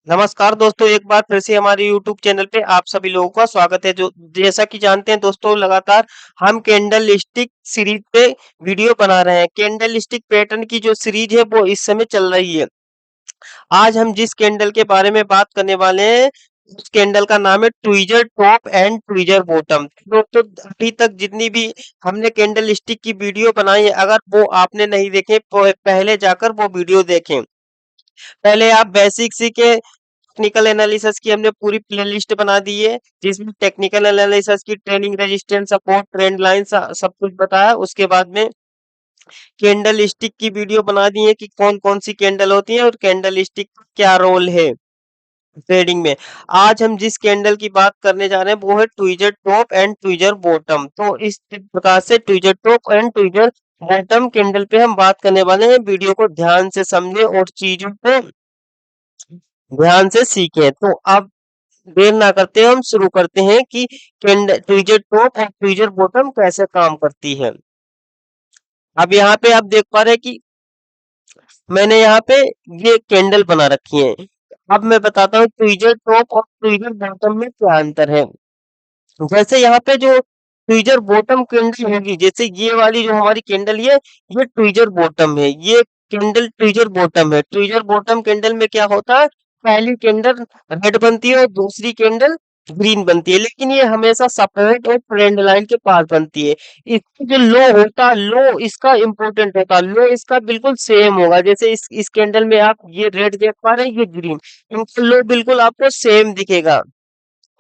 नमस्कार दोस्तों, एक बार फिर से हमारे यूट्यूब चैनल पे आप सभी लोगों का स्वागत है। जो जैसा कि जानते हैं दोस्तों, लगातार हम कैंडल स्टिक सीरीज पे वीडियो बना रहे हैं। कैंडल स्टिक पैटर्न की जो सीरीज है वो इस समय चल रही है। आज हम जिस कैंडल के बारे में बात करने वाले हैं, उस कैंडल का नाम है tweezer top and tweezer bottom. दोस्तों, अभी तक जितनी भी हमने कैंडल स्टिक की वीडियो बनाई है, अगर वो आपने नहीं देखे पहले जाकर वो वीडियो देखें। पहले आप बेसिक सीखे। टेक्निकल एनालिसिस की हमने पूरी प्लेलिस्ट बना दी है, जिसमें टेक्निकल एनालिसिस की training, resistance, support, trend line सब कुछ बताया। उसके बाद में कैंडल स्टिक की वीडियो बना दी है कि कौन कौन सी कैंडल होती है और कैंडल स्टिक का क्या रोल है ट्रेडिंग में। आज हम जिस कैंडल की बात करने जा रहे हैं वो है tweezer top and tweezer bottom. तो इस प्रकार से tweezer top and tweezer bottom candle पे हम बात करने वाले हैं। वीडियो को ध्यान से समझे और चीजों को ध्यान से सीखें। तो अब देर ना करते हुए हम शुरू करते हैं कि ट्विजर टॉप और ट्विजर बॉटम कैसे काम करती है। अब यहाँ पे आप देख पा रहे हैं कि मैंने यहाँ पे ये कैंडल बना रखी है। अब मैं बताता हूँ ट्विजर टॉप और ट्विजर बॉटम में क्या अंतर है। जैसे यहाँ पे जो ट्विजर बॉटम कैंडल होगी, जैसे ये वाली जो हमारी कैंडल ये ट्विजर बॉटम है। ये कैंडल ट्विजर बॉटम है। ट्विजर बॉटम कैंडल में क्या होता है, पहली कैंडल रेड बनती है और दूसरी कैंडल ग्रीन बनती है, लेकिन ये हमेशा सपोर्ट और ट्रेंड लाइन के पास बनती है। इसका जो लो होता है, लो इसका इंपॉर्टेंट होता है। लो इसका बिल्कुल सेम होगा। जैसे इस कैंडल में आप ये रेड देख पा रहे हैं, ये ग्रीन, इनका लो बिल्कुल आपको सेम दिखेगा।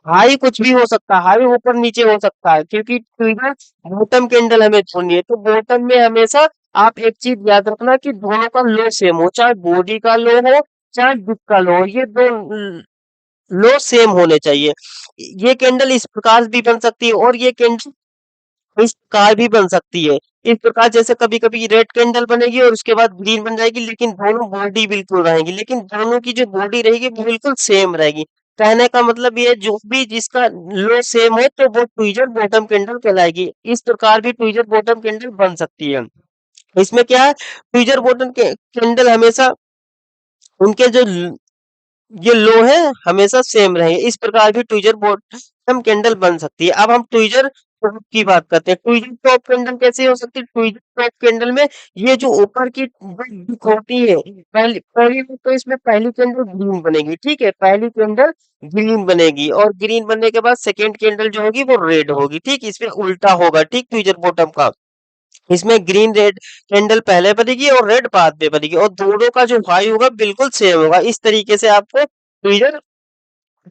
हाई कुछ भी हो सकता है, हाई ऊपर नीचे हो सकता है, क्योंकि ट्रिगर बॉटम कैंडल हमें छोड़नी है। तो बॉटम में हमेशा आप एक चीज याद रखना कि दोनों का लो सेम हो, चाहे बॉडी का लो हो चाहे डिप का लो हो, ये दो लो सेम होने चाहिए। ये कैंडल इस प्रकार भी बन सकती है और ये कैंडल इस प्रकार भी बन सकती है। इस प्रकार जैसे कभी कभी रेड कैंडल बनेगी और उसके बाद ग्रीन बन जाएगी, लेकिन दोनों बॉडी बिल्कुल रहेंगी, लेकिन दोनों की जो बॉडी रहेगी वो बिल्कुल सेम रहेगी। कहने का मतलब ये है, जो भी जिसका लो सेम हो तो वो ट्विजर बॉटम कैंडल कहलाएगी। इस प्रकार भी ट्विजर बॉटम कैंडल बन सकती है। इसमें क्या है, ट्विजर बॉटम के कैंडल हमेशा उनके जो ये लो है हमेशा सेम रहेंगे। इस प्रकार भी ट्विजर बॉटम कैंडल बन सकती है। अब हम ट्विजर टॉप की बात करते हैं। ट्विजर टॉप कैंडल कैसे हो सकती है। ट्विजर टॉप कैंडल में ये जो ऊपर की डिप होती है, पहली पहली में तो इसमें पहली कैंडल ग्रीन बनेगी, ठीक है, पहली कैंडल ग्रीन बनेगी और ग्रीन बनने के बाद सेकेंड कैंडल जो होगी वो रेड होगी, ठीक, इसमें उल्टा होगा, ठीक, ट्विजर बॉटम का। इसमें ग्रीन रेड कैंडल पहले बनेगी और रेड बाद में बनेगी और दोनों का जो हाई होगा बिल्कुल सेम होगा। इस तरीके से आपको ट्विजर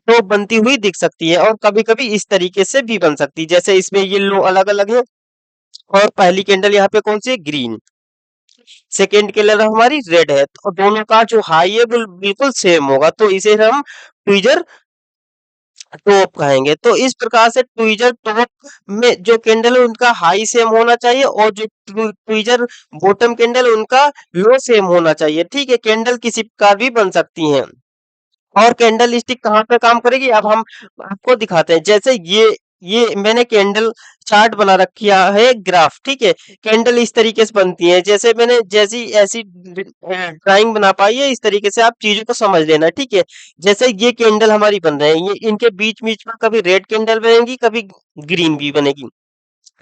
टॉप बनती हुई दिख सकती है और कभी कभी इस तरीके से भी बन सकती है, जैसे इसमें ये लो अलग अलग है और पहली कैंडल यहाँ पे कौन सी है, ग्रीन, सेकेंड कैंडल हमारी रेड है, तो दोनों का जो हाई है बिल्कुल सेम होगा, तो इसे हम ट्विजर टॉप कहेंगे। तो इस प्रकार से ट्विजर टॉप में जो कैंडल है उनका हाई सेम होना चाहिए और जो ट्विजर बॉटम कैंडल उनका लो सेम होना चाहिए, ठीक है। कैंडल किसी प्रकार भी बन सकती हैं। और कैंडल स्टिक कहाँ पे काम करेगी, अब हम आपको दिखाते हैं। जैसे ये मैंने कैंडल चार्ट बना रखा है, ग्राफ, ठीक है। कैंडल इस तरीके से बनती है, जैसे मैंने जैसी ऐसी ड्राइंग बना पाई है, इस तरीके से आप चीजों को समझ लेना, ठीक है। जैसे ये कैंडल हमारी बन रही है, ये इनके बीच बीच में कभी रेड कैंडल बनेगी, कभी ग्रीन भी बनेगी।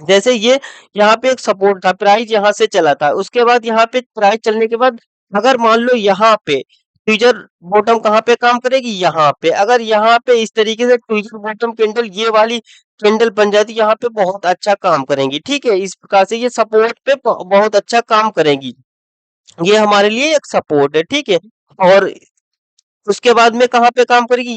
जैसे ये यहाँ पे एक सपोर्ट था, प्राइस यहाँ से चला था, उसके बाद यहाँ पे प्राइस चलने के बाद अगर मान लो यहाँ पे ट्विजर बॉटम कहाँ पे काम करेगी, यहाँ पे। अगर यहाँ पे इस तरीके से ट्विजर बॉटम कैंडल ये वाली कैंडल बन जाती, यहाँ पे बहुत अच्छा काम करेंगी, ठीक है। इस प्रकार से ये सपोर्ट पे बहुत अच्छा काम करेंगी। ये हमारे लिए एक सपोर्ट है, ठीक है। और उसके बाद में कहाँ पे काम करेगी,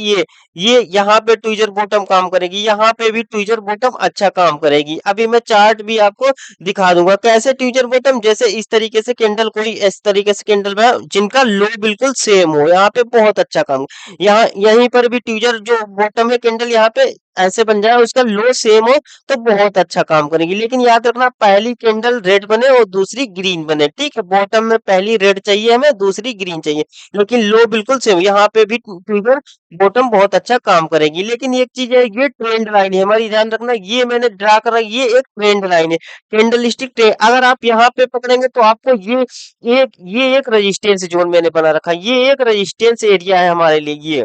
ये यहाँ पे ट्विजर बॉटम काम करेगी, यहाँ पे भी ट्विजर बॉटम अच्छा काम करेगी। अभी मैं चार्ट भी आपको दिखा दूंगा कैसे ट्विजर बॉटम, जैसे इस तरीके से कैंडल, कोई इस तरीके से कैंडल में जिनका लो बिल्कुल सेम हो, यहाँ पे बहुत अच्छा काम। यहाँ यहीं पर भी ट्विजर जो बॉटम है कैंडल, यहाँ पे ऐसे बन जाए, उसका लो सेम हो, तो बहुत अच्छा काम करेगी। लेकिन याद रखना, पहली कैंडल रेड बने और दूसरी ग्रीन बने, ठीक है। बॉटम में पहली रेड चाहिए हमें, दूसरी ग्रीन चाहिए, लेकिन लो बिल्कुल सेम। यहाँ पे भी ट्रिगर बॉटम बहुत अच्छा काम करेगी। लेकिन एक चीज है, ये ट्रेंड लाइन है हमारी, ध्यान रखना, ये मैंने ड्रा करा, ये एक ट्रेंड लाइन है, कैंडल स्टिक ट्रेंड। अगर आप यहाँ पे पकड़ेंगे तो आपको ये एक रेजिस्टेंस जोन मैंने बना रखा है, ये एक रेजिस्टेंस एरिया है हमारे लिए,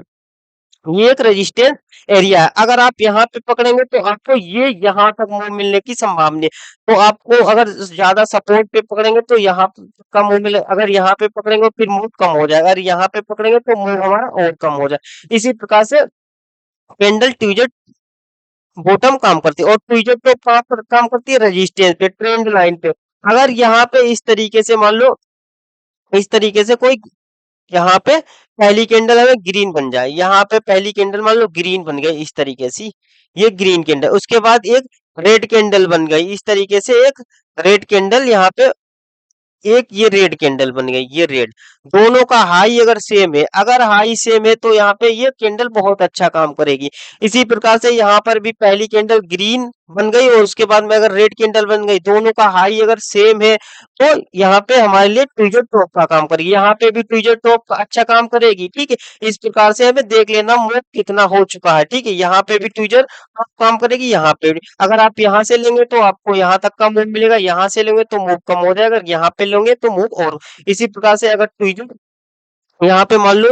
ये एक रेजिस्टेंस एरिया है। अगर आप यहाँ पे पकड़ेंगे तो आपको ये यहाँ तक मूव मिलने की संभावना है। तो आपको अगर ज्यादा सपोर्ट पे पकड़ेंगे तो यहाँ पे कम मूव मिले, अगर यहाँ पे पकड़ेंगे फिर मूव कम हो जाएगा, अगर यहाँ पे पकड़ेंगे तो मूव हमारा और कम हो जाए। इसी प्रकार से कैंडल ट्यूजर बॉटम काम करती है, और ट्यूजर तो काम करती है रेजिस्टेंस पे, ट्रेंड लाइन पे। अगर यहाँ पे इस तरीके से मान लो, इस तरीके से कोई यहाँ पे पहली कैंडल हमें ग्रीन बन जाए, यहाँ पे पहली कैंडल मान लो ग्रीन बन गई इस तरीके से, ये ग्रीन कैंडल, उसके बाद एक रेड कैंडल बन गई इस तरीके से, एक रेड कैंडल यहाँ पे, एक ये रेड कैंडल बन गई, ये रेड। दोनों का हाई अगर सेम है, अगर हाई सेम है तो यहाँ पे ये कैंडल बहुत अच्छा काम करेगी। इसी प्रकार से यहाँ पर भी पहली कैंडल ग्रीन बन गई और उसके बाद में अगर रेड कैंडल बन गई, दोनों का हाई अगर सेम है, तो यहाँ पे हमारे लिए ट्विजर टॉप का काम करेगी, यहाँ पे भी ट्विजर टॉप का अच्छा काम करेगी, ठीक है। इस प्रकार से हमें देख लेना मूव कितना हो चुका है, ठीक है। यहाँ पे भी ट्विजर टॉप काम करेगी, यहाँ पे भी। अगर आप यहाँ से लेंगे तो आपको यहाँ तक का मूव मिलेगा, यहाँ से लेंगे तो मूव कम हो जाएगा, अगर यहाँ पे लेंगे तो मूव और। इसी प्रकार से अगर ट्विजर यहाँ पे मान लो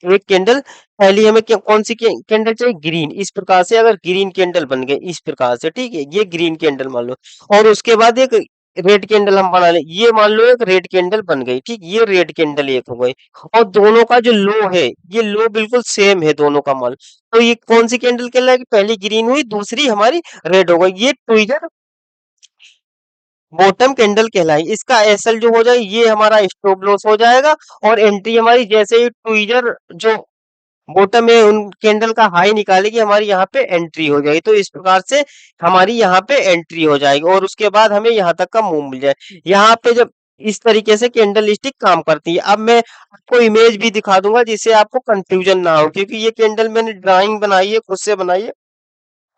एक कैंडल, पहली हमें कौन सी कैंडल चाहिए, ग्रीन। इस प्रकार से अगर ग्रीन कैंडल बन गए इस प्रकार से, ठीक है, ये ग्रीन कैंडल मान लो, और उसके बाद एक रेड कैंडल हम बना ले, ये मान लो एक रेड कैंडल बन गई, ठीक, ये रेड कैंडल एक हो गई। और दोनों का जो लो है, ये लो बिल्कुल सेम है दोनों का मान। तो ये कौन सी कैंडल कहलाएगी, पहली ग्रीन हुई, दूसरी हमारी रेड हो गई, ये ट्विजर बॉटम कैंडल कहलाई। इसका एसएल जो हो जाए, ये हमारा स्टॉप लॉस हो जाएगा, और एंट्री हमारी जैसे ही ट्विजर जो बॉटम में उन कैंडल का हाई निकालेगी, हमारी यहाँ पे एंट्री हो जाएगी। तो इस प्रकार से हमारी यहाँ पे एंट्री हो जाएगी, और उसके बाद हमें यहाँ तक का मूव मिल जाए। यहाँ पे जब इस तरीके से कैंडल स्टिक काम करती है, अब मैं आपको इमेज भी दिखा दूंगा जिससे आपको कंफ्यूजन ना हो, क्योंकि ये कैंडल मैंने ड्राइंग बनाई है, खुद से बनाई है।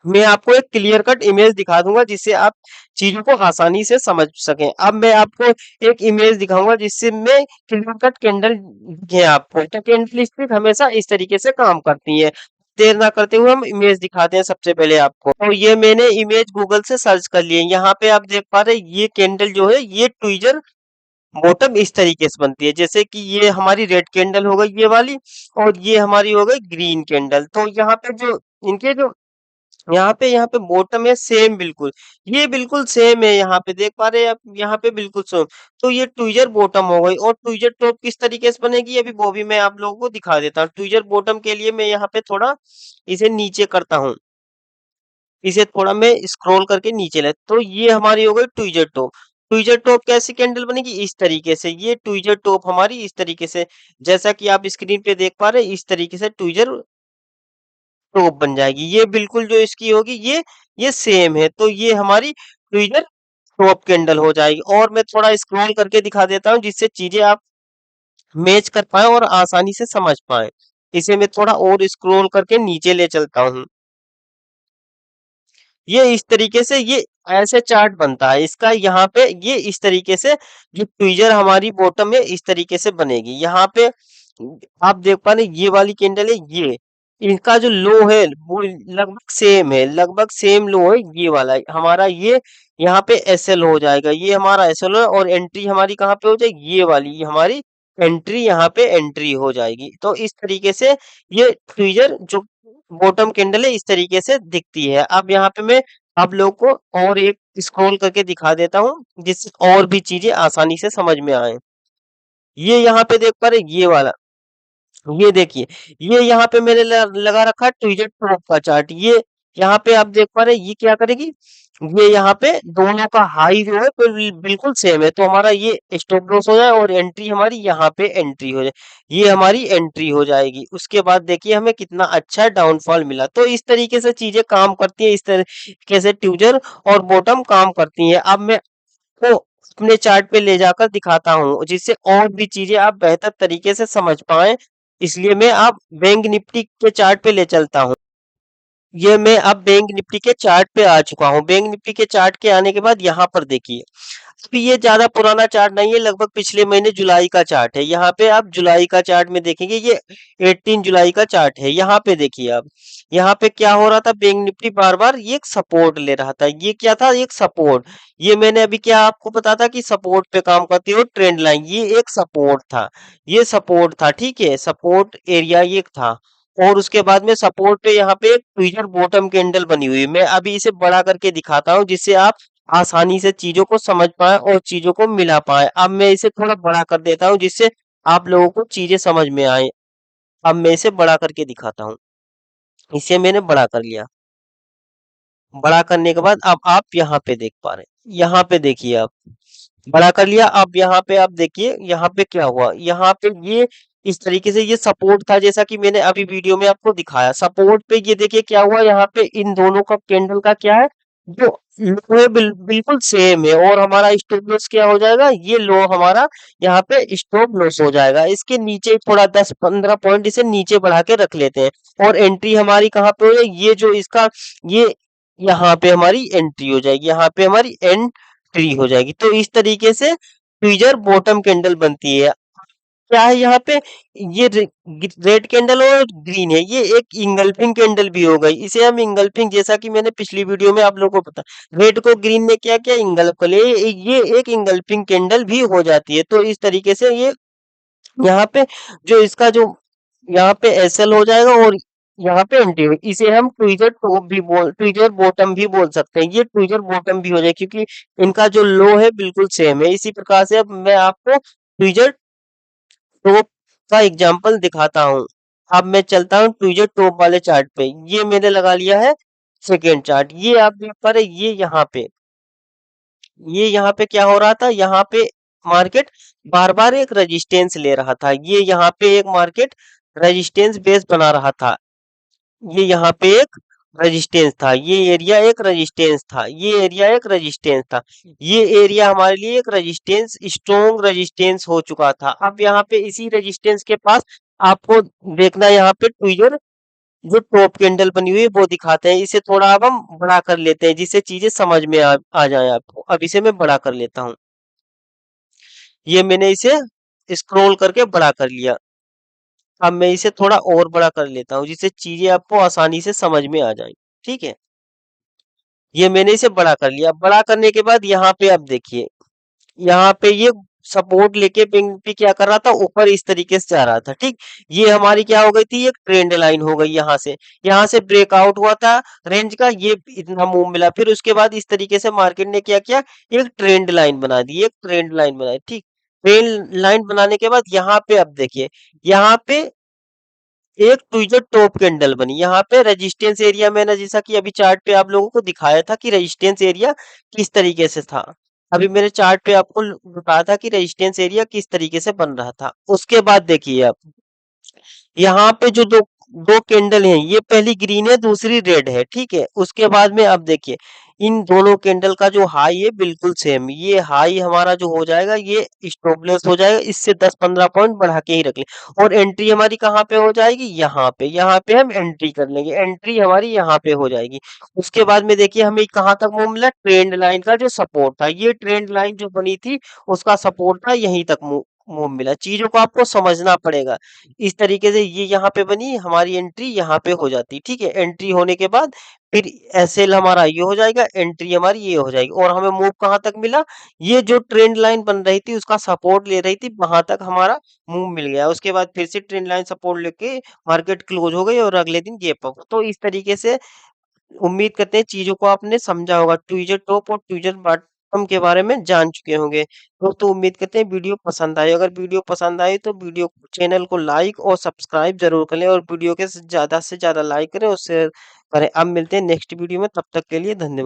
मैं आपको एक क्लियर कट इमेज दिखा दूंगा जिससे आप चीजों को आसानी से समझ सकें। अब मैं आपको एक इमेज दिखाऊंगा जिससे मैं क्लियर कट कैंडल दिखे आपको। तो कैंडल स्टिक हमेशा इस तरीके से काम करती है। देर ना करते हुए हम इमेज दिखाते हैं सबसे पहले आपको। तो ये मैंने इमेज गूगल से सर्च कर लिए, यहाँ पे आप देख पा रहे हैं, ये कैंडल जो है ये ट्विजर बॉटम इस तरीके से बनती है, जैसे कि ये हमारी रेड कैंडल हो गई ये वाली, और ये हमारी हो गई ग्रीन कैंडल। तो यहाँ पे जो इनके जो यहाँ पे बॉटम है सेम बिल्कुल, ये बिल्कुल सेम है, यहाँ पे देख पा रहे हैं आप, यहाँ पे बिल्कुल सेम। तो ये ट्विजर बॉटम हो गई, और ट्विजर टॉप किस तरीके से बनेगी अभी वो भी मैं आप लोगों को दिखा देता हूँ। ट्विजर बॉटम के लिए मैं यहाँ पे थोड़ा इसे नीचे करता हूँ, इसे थोड़ा मैं स्क्रॉल करके नीचे ले, तो ये हमारी हो गई ट्विजर टॉप। ट्विजर टॉप कैसी कैंडल बनेगी, इस तरीके से, ये ट्विजर टॉप हमारी इस तरीके से, जैसा कि आप स्क्रीन पे देख पा रहे हैं, इस तरीके से ट्विजर टॉप बन जाएगी। ये बिल्कुल जो इसकी होगी, ये सेम है, तो ये हमारी ट्विजर टॉप कैंडल हो जाएगी। और मैं थोड़ा स्क्रॉल करके दिखा देता हूँ जिससे चीजें आप मैच कर पाए और आसानी से समझ पाए। इसे मैं थोड़ा और स्क्रॉल करके नीचे ले चलता हूँ। ये इस तरीके से, ये ऐसे चार्ट बनता है इसका, यहाँ पे ये इस तरीके से जो ट्विजर हमारी बॉटम में इस तरीके से बनेगी। यहाँ पे आप देख पा रहे हैं, ये वाली कैंडल है, ये इनका जो लो है वो लगभग सेम है, लगभग सेम लो है, ये वाला हमारा, ये यहाँ पे एसएल हो जाएगा, ये हमारा एसएल है, और एंट्री हमारी कहाँ पे हो जाएगी, ये वाली, ये हमारी एंट्री, यहाँ पे एंट्री हो जाएगी। तो इस तरीके से ये ट्विजर जो बॉटम कैंडल है इस तरीके से दिखती है। अब यहाँ पे मैं आप लोग को और एक स्क्रॉल करके दिखा देता हूँ जिससे और भी चीजें आसानी से समझ में आए। ये यहाँ पे देख पा रहे, ये वाला, ये देखिए, ये यहाँ पे मैंने लगा रखा है ट्विजर टॉप का चार्ट। ये यहाँ पे आप देख पा रहे हैं, ये क्या करेगी, ये यहाँ पे दोनों का हाई जो है बिल्कुल सेम है, तो हमारा ये स्टॉप लॉस हो जाए और एंट्री हमारी यहाँ पे एंट्री हो जाए, ये हमारी एंट्री हो जाएगी। उसके बाद देखिए हमें कितना अच्छा डाउनफॉल मिला। तो इस तरीके से चीजें काम करती है, इस तरीके से ट्यूजर और बॉटम काम करती है। अब मैं को अपने चार्ट पे ले जाकर दिखाता हूँ जिससे और भी चीजें आप बेहतर तरीके से समझ पाए, इसलिए मैं आप बैंक निफ्टी के चार्ट पे ले चलता हूँ। ये मैं अब बैंक निफ्टी के चार्ट पे आ चुका हूँ। बैंक निफ्टी के चार्ट के आने के बाद यहाँ पर देखिए, अभी ये ज्यादा पुराना चार्ट नहीं है, लगभग पिछले महीने जुलाई का चार्ट है। यहाँ पे आप जुलाई का चार्ट में देखेंगे, ये 18 जुलाई का चार्ट है। यहाँ पे देखिए आप, यहाँ पे क्या हो रहा था, बैंक निफ्टी बार बार ये एक सपोर्ट ले रहा था। ये क्या था, एक सपोर्ट। ये मैंने अभी क्या आपको पता था कि सपोर्ट पे काम करती है ट्रेंड लाइन, ये एक सपोर्ट था। ये सपोर्ट था, ठीक है, सपोर्ट एरिया ये था। और उसके बाद में सपोर्ट पे यहाँ पे एक ट्विजर बॉटम कैंडल बनी हुई है। मैं अभी इसे बड़ा करके दिखाता हूँ, जिससे आप आसानी से चीजों को समझ पाए और चीजों को मिला पाए। अब मैं इसे थोड़ा बड़ा कर देता हूँ, जिससे आप लोगों को चीजें समझ में आए। अब मैं इसे बड़ा करके दिखाता हूँ। इसे मैंने बड़ा कर लिया। बड़ा करने के बाद अब आप यहाँ पे देख पा रहे हैं, यहाँ पे देखिए आप, बड़ा कर लिया। अब यहाँ पे आप देखिए, यहाँ पे क्या हुआ, यहाँ पे ये इस तरीके से ये सपोर्ट था, जैसा कि मैंने अभी वीडियो में आपको दिखाया। सपोर्ट पे ये देखिए क्या हुआ, यहाँ पे इन दोनों का कैंडल का क्या है, जो लो है बिल्कुल सेम है। और हमारा स्टॉप लॉस क्या हो जाएगा, ये लो हमारा यहाँ पे स्टॉप लॉस हो जाएगा। इसके नीचे थोड़ा 10-15 पॉइंट इसे नीचे बढ़ा के रख लेते हैं। और एंट्री हमारी कहाँ पे हो जाएगी, ये जो इसका ये यहाँ पे हमारी एंट्री हो जाएगी, यहाँ पे हमारी एंट्री हो जाएगी। तो इस तरीके से ट्विजर बॉटम कैंडल बनती है। क्या है यहाँ पे, ये रेड कैंडल और ग्रीन है, ये एक इंगल्फिंग कैंडल भी हो गई। इसे हम इंगल्फिंग, जैसा कि मैंने पिछली वीडियो में आप लोगों को पता, रेड को ग्रीन ने क्या किया, इंगल्फ कर लिया। ये एक इंगल्फिंग कैंडल भी हो जाती है। तो इस तरीके से ये यहाँ पे जो इसका जो यहाँ पे एसएल हो जाएगा और यहाँ पे एंटी, इसे हम ट्विजर टॉप भी बोल, ट्विजर बॉटम भी बोल सकते हैं। ये ट्विजर बॉटम भी हो जाए, क्योंकि इनका जो लो है बिल्कुल सेम है। इसी प्रकार से अब मैं आपको ट्विजर टॉप का एग्जांपल दिखाता हूँ। अब मैं चलता हूँ ट्विजर टॉप वाले चार्ट पे। ये मैंने लगा लिया है सेकेंड चार्ट। ये आप देख पा रहे, ये यहाँ पे, ये यहाँ पे क्या हो रहा था, यहाँ पे मार्केट बार बार एक रेजिस्टेंस ले रहा था। ये यहाँ पे एक मार्केट रेजिस्टेंस बेस बना रहा था। ये यहाँ पे एक रेजिस्टेंस था, ये एरिया एक रेजिस्टेंस था, ये एरिया एक रेजिस्टेंस था। ये एरिया हमारे लिए एक रेजिस्टेंस, स्ट्रॉन्ग रेजिस्टेंस हो चुका था। अब यहाँ पे इसी रेजिस्टेंस के पास आपको देखना, यहाँ पे ट्विजर जो टॉप कैंडल बनी हुई है वो दिखाते हैं। इसे थोड़ा अब हम बड़ा कर लेते हैं, जिससे चीजें समझ में आ जाए आपको। अब इसे मैं बड़ा कर लेता हूँ। ये मैंने इसे स्क्रॉल करके बड़ा कर लिया। अब मैं इसे थोड़ा और बड़ा कर लेता हूँ, जिससे चीजें आपको आसानी से समझ में आ जाए। ठीक है, ये मैंने इसे बड़ा कर लिया। बड़ा करने के बाद यहाँ पे आप देखिए, यहाँ पे ये सपोर्ट लेके बैंक पे क्या कर रहा था, ऊपर इस तरीके से जा रहा था। ठीक, ये हमारी क्या हो गई थी, एक ट्रेंड लाइन हो गई। यहाँ से ब्रेकआउट हुआ था रेंज का, ये इतना मूव मिला। फिर उसके बाद इस तरीके से मार्केट ने क्या किया, एक ट्रेंड लाइन बना दी, एक ट्रेंड लाइन बनाई। ठीक, ट्रेंड लाइन बनाने के बाद यहाँ पे अब देखिए, यहाँ पे एक ट्विजर टॉप कैंडल बनी। यहाँ पे रेजिस्टेंस एरिया मैंने जैसा कि अभी चार्ट पे आप लोगों को दिखाया था कि रेजिस्टेंस एरिया किस तरीके से था। अभी मेरे चार्ट पे आपको बताया था कि रेजिस्टेंस एरिया किस तरीके से बन रहा था। उसके बाद देखिए आप, यहाँ पे जो दो दो कैंडल हैं, ये पहली ग्रीन है, दूसरी रेड है। ठीक है, उसके बाद में आप देखिए, इन दोनों कैंडल का जो हाई है बिल्कुल सेम। ये हाई हमारा जो हो जाएगा, ये स्टॉप लॉस हो जाएगा। इससे 10-15 पॉइंट बढ़ा के ही रख ले। और एंट्री हमारी कहाँ पे हो जाएगी, यहाँ पे हम एंट्री कर लेंगे। एंट्री हमारी यहाँ पे हो जाएगी। उसके बाद में देखिए, हमें कहाँ तक मूव मिला, ट्रेंड लाइन का जो सपोर्ट था, ये ट्रेंड लाइन जो बनी थी उसका सपोर्ट था, यहीं तक मूव मूव मिला। चीजों को आपको समझना पड़ेगा। इस तरीके से ये यहाँ पे बनी, हमारी एंट्री यहाँ पे हो जाती। ठीक है, एंट्री होने के बाद फिर एसएल हमारा ये हो जाएगा, एंट्री हमारी ये हो जाएगी। और हमें मूव कहाँ तक मिला, ये जो ट्रेंड लाइन बन रही थी उसका सपोर्ट ले रही थी, वहां तक हमारा मूव मिल गया। उसके बाद फिर से ट्रेंड लाइन सपोर्ट लेके मार्केट क्लोज हो गई और अगले दिन गैप अप। तो इस तरीके से उम्मीद करते हैं चीजों को आपने समझा होगा, ट्विजर टॉप और ट्विजर बॉटम के बारे में जान चुके होंगे। तो उम्मीद करते हैं वीडियो पसंद आए। अगर वीडियो पसंद आए तो वीडियो चैनल को लाइक और सब्सक्राइब जरूर करें, और वीडियो के ज्यादा से ज्यादा लाइक करें और शेयर करें। अब मिलते हैं नेक्स्ट वीडियो में, तब तक के लिए धन्यवाद।